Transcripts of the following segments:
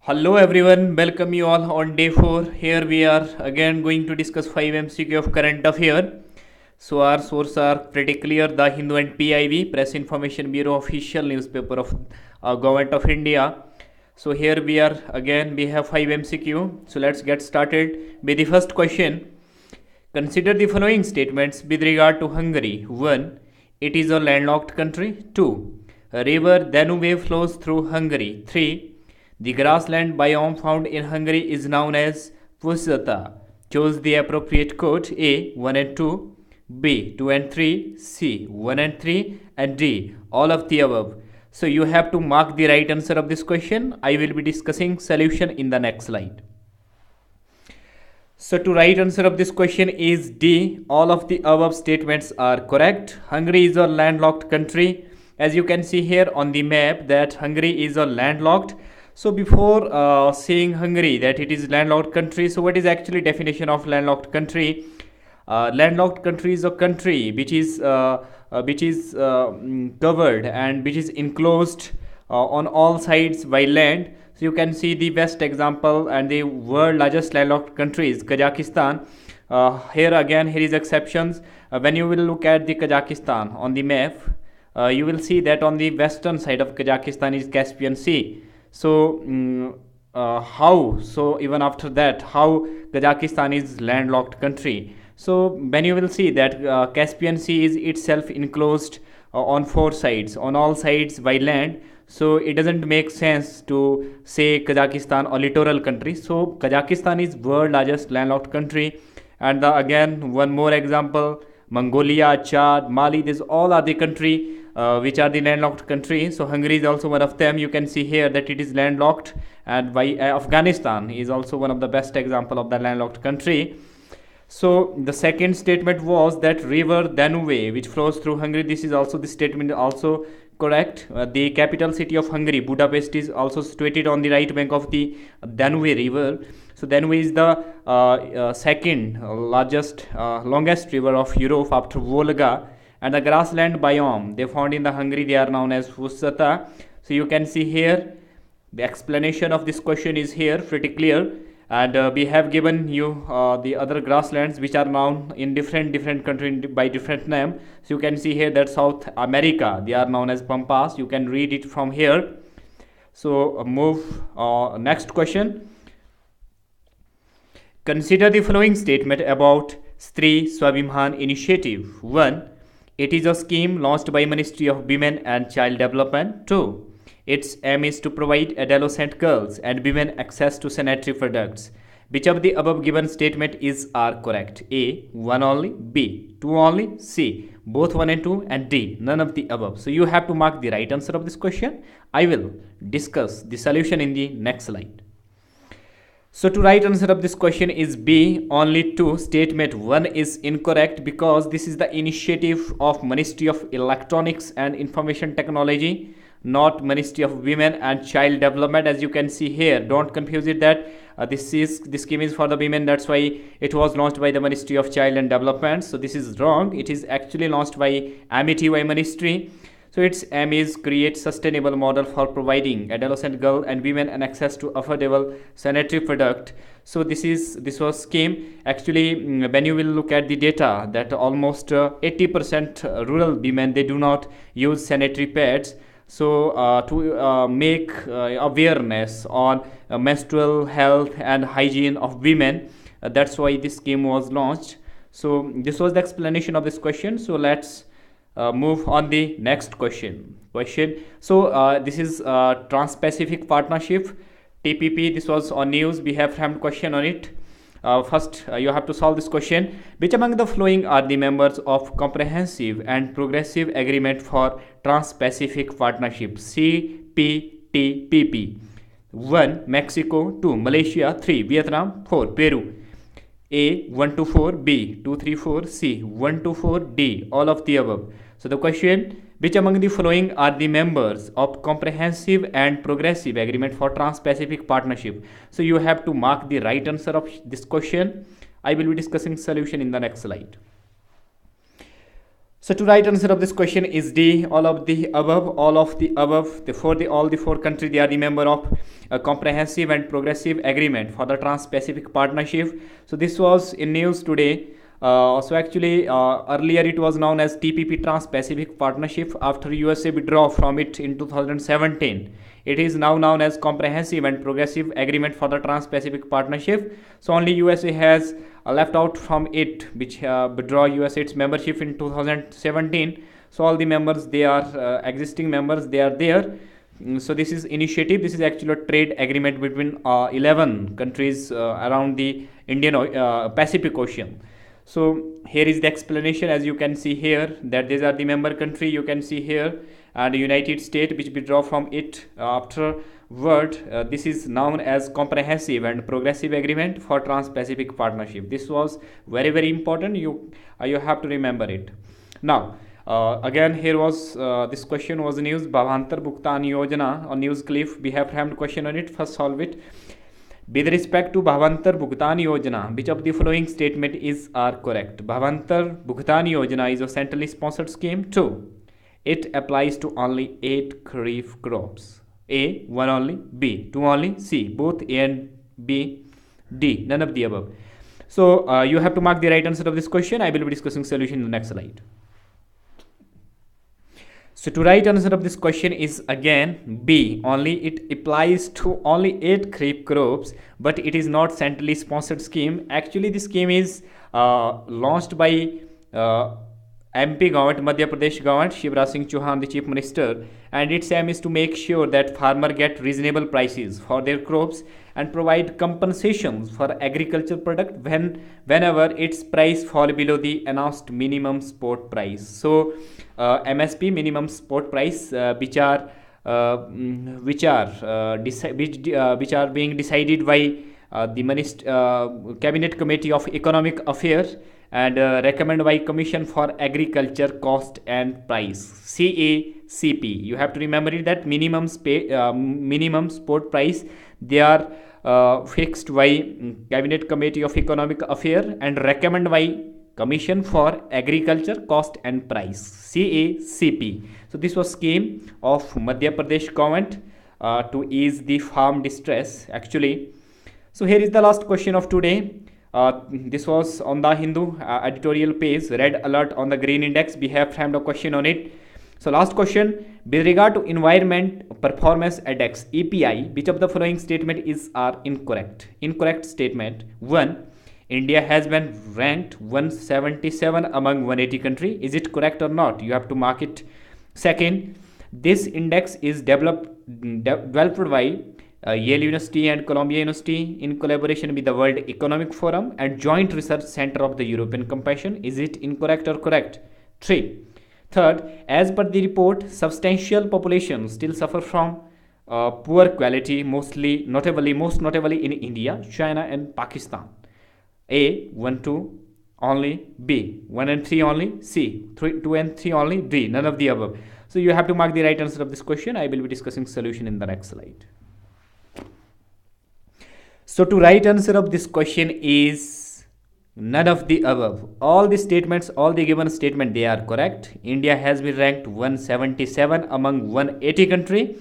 Hello everyone, welcome you all on day 4. Here we are again going to discuss 5 MCQ of current affair. So our sources are pretty clear: The Hindu and PIB, Press Information Bureau, official newspaper of Government of India. So here we are again, we have 5 MCQ. So let's get started with the first question. Consider the following statements with regard to Hungary. 1. It is a landlocked country. 2. A river Danube flows through Hungary. 3. The grassland biome found in Hungary is known as Puszta. Choose the appropriate code: A. 1 and 2, B. 2 and 3, C. 1 and 3, and D. all of the above. So you have to mark the right answer of this question. I will be discussing solution in the next slide. So to right answer of this question is D. All of the above statements are correct. Hungary is a landlocked country. As you can see here on the map that Hungary is a landlocked. So before saying Hungary that it is landlocked country, so what is actually definition of landlocked country? Landlocked country is a country which is covered and which is enclosed on all sides by land. So you can see the best example and the world largest landlocked country is Kazakhstan. Here is exceptions. When you will look at the Kazakhstan on the map, you will see that on the western side of Kazakhstan is Caspian Sea. So even after that, how Kazakhstan is landlocked country? So when you will see that Caspian Sea is itself enclosed on four sides, on all sides by land. So it doesn't make sense to say Kazakhstan a littoral country. So Kazakhstan is world largest landlocked country. And again, one more example: Mongolia, Chad, Mali. These all are the country which are the landlocked countries. So Hungary is also one of them. You can see here that it is landlocked, and by Afghanistan is also one of the best example of the landlocked country. So the second statement was that river Danube which flows through Hungary. This is also the statement also correct. The capital city of Hungary, Budapest, is also situated on the right bank of the Danube river. So Danube is the second largest longest river of Europe after Volga. And the grassland biome they found in the Hungary, they are known as Puszta. So you can see here the explanation of this question is here pretty clear, and we have given you the other grasslands which are known in different country by different name. So you can see here that South America, they are known as Pampas. You can read it from here. So move next question. Consider the following statement about Stri Swabhiman initiative. 1. It is a scheme launched by Ministry of Women and Child Development. 2. Its aim is to provide adolescent girls and women access to sanitary products. Which of the above given statement are correct? A. 1 only, B. 2 only, C. both 1 and 2, and D. none of the above. So you have to mark the right answer of this question. I will discuss the solution in the next slide. So to right answer of this question is B. Only 2. Statement 1 is incorrect because this is the initiative of Ministry of Electronics and Information Technology, not Ministry of Women and Child Development. As you can see here, don't confuse it that this scheme is for the women, that's why it was launched by the Ministry of Child and Development. So this is wrong. It is actually launched by MeTY Ministry. So its aim is create sustainable model for providing adolescent girl and women an access to affordable sanitary product. So this was scheme. Actually, when you will look at the data that almost 80% rural women, they do not use sanitary pads. So to make awareness on menstrual health and hygiene of women, that's why this scheme was launched. So this was the explanation of this question. So let's move on the next question. So this is Trans-Pacific Partnership, TPP. This was on news. We have framed question on it. First, you have to solve this question. Which among the following are the members of Comprehensive and Progressive Agreement for Trans-Pacific Partnership, CPTPP? 1. Mexico. 2. Malaysia. 3. Vietnam. 4. Peru. A. 1 to 4, B. 2, 3, 4, C. 1 to 4, D. all of the above. So the question: which among the following are the members of Comprehensive and Progressive Agreement for Trans-Pacific Partnership? So you have to mark the right answer of this question. I will be discussing solution in the next slide. So to right answer of this question is D. All of the above. All of the above. All the four countries, they are the member of a comprehensive and progressive agreement for the Trans-Pacific Partnership. So this was in news today. Earlier it was known as TPP, Trans-Pacific Partnership. After USA withdrew from it in 2017, it is now known as Comprehensive and Progressive Agreement for the Trans-Pacific Partnership. So only USA has left out from it, which withdraw USA its membership in 2017. So all the members, they are existing members, they are there. So this is initiative. This is actually a trade agreement between 11 countries around the Indian Pacific Ocean. So here is the explanation. As you can see here, that these are the member country, you can see here, and the United States, which withdraw from it afterward. This is known as Comprehensive and Progressive Agreement for Trans-Pacific Partnership. This was very important. You have to remember it. Now again, here was this question was news. Bhavantar Bhugtan Yojana on news clip. We have framed question on it. First solve it. With respect to Bhavantar Bhugtan Yojana, which of the following statement are correct? Bhavantar Bhugtan Yojana is a centrally sponsored scheme. 2. It applies to only 8 kharif crops. A, 1 only. B, 2 only. C, both A and B. D, none of the above. So you have to mark the right answer of this question. I will be discussing solution in the next slide. So to right answer of this question is again B. Only it applies to only 8 kharif crops, but it is not centrally sponsored scheme. Actually, this scheme is launched by MP government, Madhya Pradesh government, Shivraj Singh Chauhan, the chief minister, and its aim is to make sure that farmer get reasonable prices for their crops and provide compensations for agriculture product whenever its price fall below the announced minimum spot price. So MSP, minimum spot price, which are being decided by the Cabinet Committee of Economic Affairs and recommended by Commission for Agriculture Cost and Price, CACP. You have to remember it, that minimum spot price, they are fixed by Cabinet Committee of Economic Affairs and recommended by Commission for Agriculture Cost and Price, CACP. So this was scheme of Madhya Pradesh government to ease the farm distress actually. So here is the last question of today. This was on the Hindu editorial page. Red alert on the green index. We have framed a question on it. So last question, with regard to Environment Performance Index EPI, which of the following statement are incorrect? Incorrect statement. 1. India has been ranked 177 among 180 countries. Is it correct or not? You have to mark it. Second, this index is developed by Yale University and Columbia University in collaboration with the World Economic Forum and Joint Research Center of the European Commission. Is it incorrect or correct? 3. Third, as per the report, substantial populations still suffer from poor quality, most notably in India, China and Pakistan. A, 1, 2 only. B, 1 and 3 only. C, 2 and 3 only. D, none of the above. So you have to mark the right answer of this question. I will be discussing solution in the next slide. So to right answer of this question is none of the above. All the statements, all the given statement, they are correct. India has been ranked 177 among 180 country.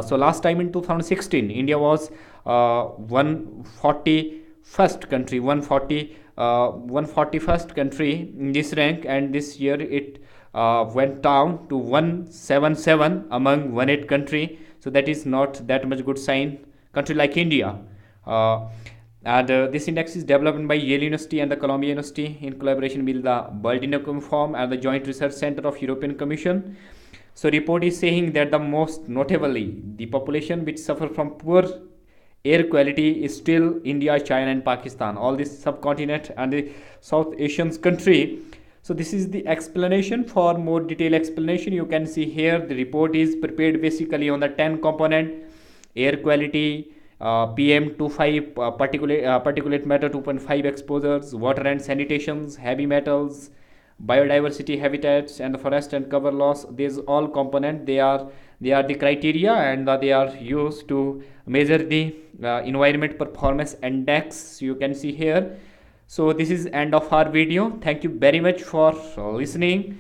So last time in 2016, India was 141st country, 141st country in this rank, and this year it went down to 177 among 180 country. So that is not that much good sign. Country like India. This index is developed by Yale University and the Columbia University in collaboration with the World Economic Forum and the Joint Research Center of European Commission. So report is saying that the most notably the population which suffer from poor air quality is still India, China and Pakistan, all this subcontinent and the South Asian country. So this is the explanation. For more detailed explanation, you can see here the report is prepared basically on the 10 component: air quality, PM2.5 particulate matter 2.5 exposures, water and sanitations, heavy metals, biodiversity habitats and the forest and cover loss. These all component, they are the criteria and they are used to measure the environment performance index. You can see here. So this is end of our video. Thank you very much for listening.